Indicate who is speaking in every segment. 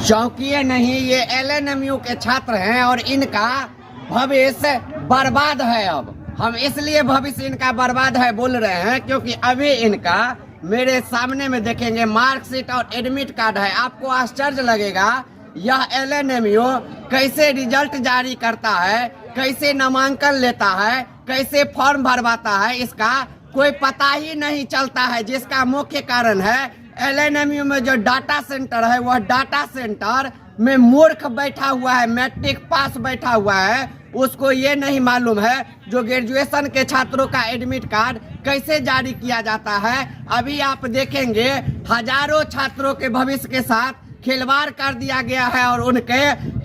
Speaker 1: शौकिया नहीं, ये एलएनएमयू के छात्र हैं और इनका भविष्य बर्बाद है। अब हम इसलिए भविष्य इनका बर्बाद है बोल रहे हैं क्योंकि अभी इनका मेरे सामने में देखेंगे मार्कशीट और एडमिट कार्ड है। आपको आश्चर्य लगेगा यह एलएनएमयू कैसे रिजल्ट जारी करता है, कैसे नामांकन लेता है, कैसे फॉर्म भरवाता है, इसका कोई पता ही नहीं चलता है। जिसका मुख्य कारण है एलएनएमयू में जो डाटा सेंटर है वह डाटा सेंटर में मूर्ख बैठा हुआ है, मैट्रिक पास बैठा हुआ है। उसको ये नहीं मालूम है जो ग्रेजुएशन के छात्रों का एडमिट कार्ड कैसे जारी किया जाता है। अभी आप देखेंगे हजारों छात्रों के भविष्य के साथ खिलवाड़ कर दिया गया है और उनके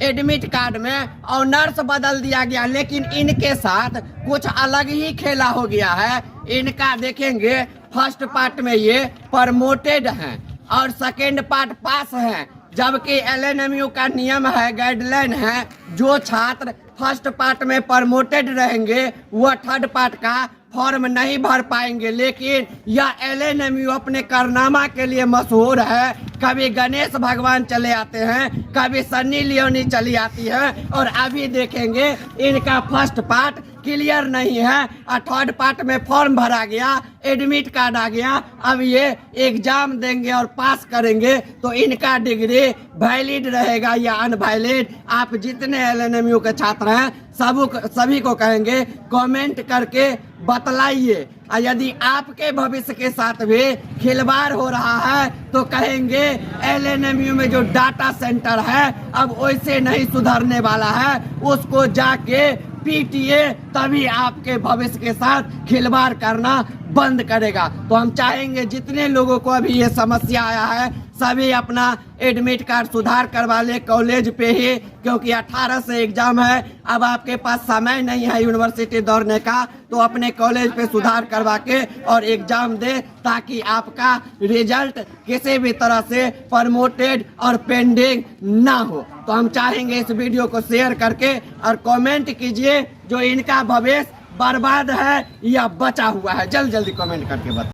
Speaker 1: एडमिट कार्ड में ऑनर्स बदल दिया गया, लेकिन इनके साथ कुछ अलग ही खेला हो गया है। इनका देखेंगे फर्स्ट पार्ट में ये प्रमोटेड हैं और सेकेंड पार्ट पास हैं, जबकि एलएनएमयू का नियम है, गाइडलाइन है, जो छात्र फर्स्ट पार्ट में प्रमोटेड रहेंगे वह थर्ड पार्ट का फॉर्म नहीं भर पाएंगे। लेकिन यह एलएनएमयू अपने कारनामा के लिए मशहूर है। कभी गणेश भगवान चले आते हैं, कभी सन्नी लियोनी चली आती है और अभी देखेंगे इनका फर्स्ट पार्ट क्लियर नहीं है और थर्ड पार्ट में फॉर्म भरा गया, एडमिट कार्ड आ गया। अब ये एग्जाम देंगे और पास करेंगे तो इनका डिग्री वैलिड रहेगा या अनवैलिड। आप जितने एलएनएमयू के छात्र हैं सभी को कहेंगे कमेंट करके बतलाइए। यदि आपके भविष्य के साथ भी खिलवाड़ हो रहा है तो कहेंगे एलएनएमयू में जो डाटा सेंटर है अब वैसे नहीं सुधरने वाला है, उसको जाके पीटीए, तभी आपके भविष्य के साथ खिलवाड़ करना बंद करेगा। तो हम चाहेंगे जितने लोगों को अभी ये समस्या आया है सभी अपना एडमिट कार्ड सुधार करवा ले कॉलेज पे ही, क्योंकि 18 से एग्जाम है। अब आपके पास समय नहीं है यूनिवर्सिटी दौड़ने का, तो अपने कॉलेज पे सुधार करवा के और एग्जाम दे ताकि आपका रिजल्ट किसी भी तरह से प्रमोटेड और पेंडिंग ना हो। तो हम चाहेंगे इस वीडियो को शेयर करके और कमेंट कीजिए जो इनका भविष्य बर्बाद है या बचा हुआ है। जल्दी कमेंट करके बताइए।